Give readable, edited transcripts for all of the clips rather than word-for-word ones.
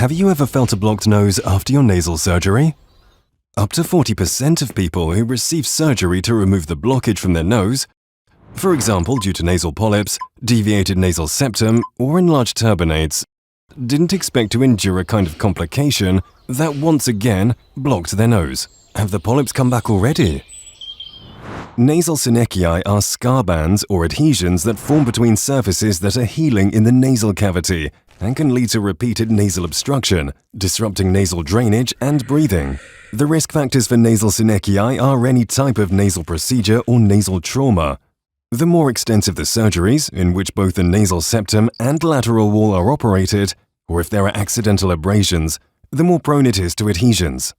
Have you ever felt a blocked nose after your nasal surgery? Up to 40% of people who receive surgery to remove the blockage from their nose, for example due to nasal polyps, deviated nasal septum, or enlarged turbinates, didn't expect to endure a kind of complication that once again blocked their nose. Have the polyps come back already? Nasal synechii are scar bands or adhesions that form between surfaces that are healing in the nasal cavity and can lead to repeated nasal obstruction, disrupting nasal drainage and breathing. The risk factors for nasal synechii are any type of nasal procedure or nasal trauma. The more extensive the surgeries, in which both the nasal septum and lateral wall are operated, or if there are accidental abrasions, the more prone it is to adhesions.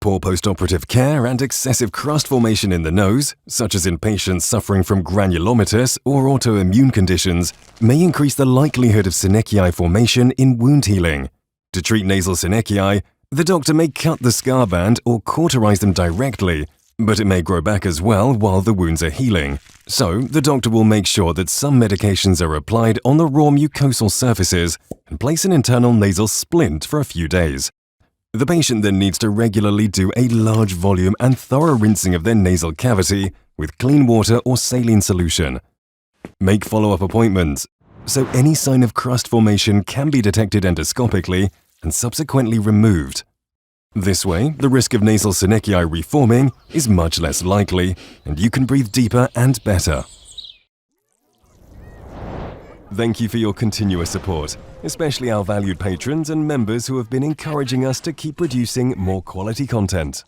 Poor postoperative care and excessive crust formation in the nose, such as in patients suffering from granulomatous or autoimmune conditions, may increase the likelihood of synechii formation in wound healing. To treat nasal synechii, the doctor may cut the scar band or cauterize them directly, but it may grow back as well while the wounds are healing. So, the doctor will make sure that some medications are applied on the raw mucosal surfaces and place an internal nasal splint for a few days. The patient then needs to regularly do a large volume and thorough rinsing of their nasal cavity with clean water or saline solution. Make follow-up appointments, so any sign of crust formation can be detected endoscopically and subsequently removed. This way, the risk of nasal synechii reforming is much less likely, and you can breathe deeper and better. Thank you for your continuous support, especially our valued patrons and members who have been encouraging us to keep producing more quality content.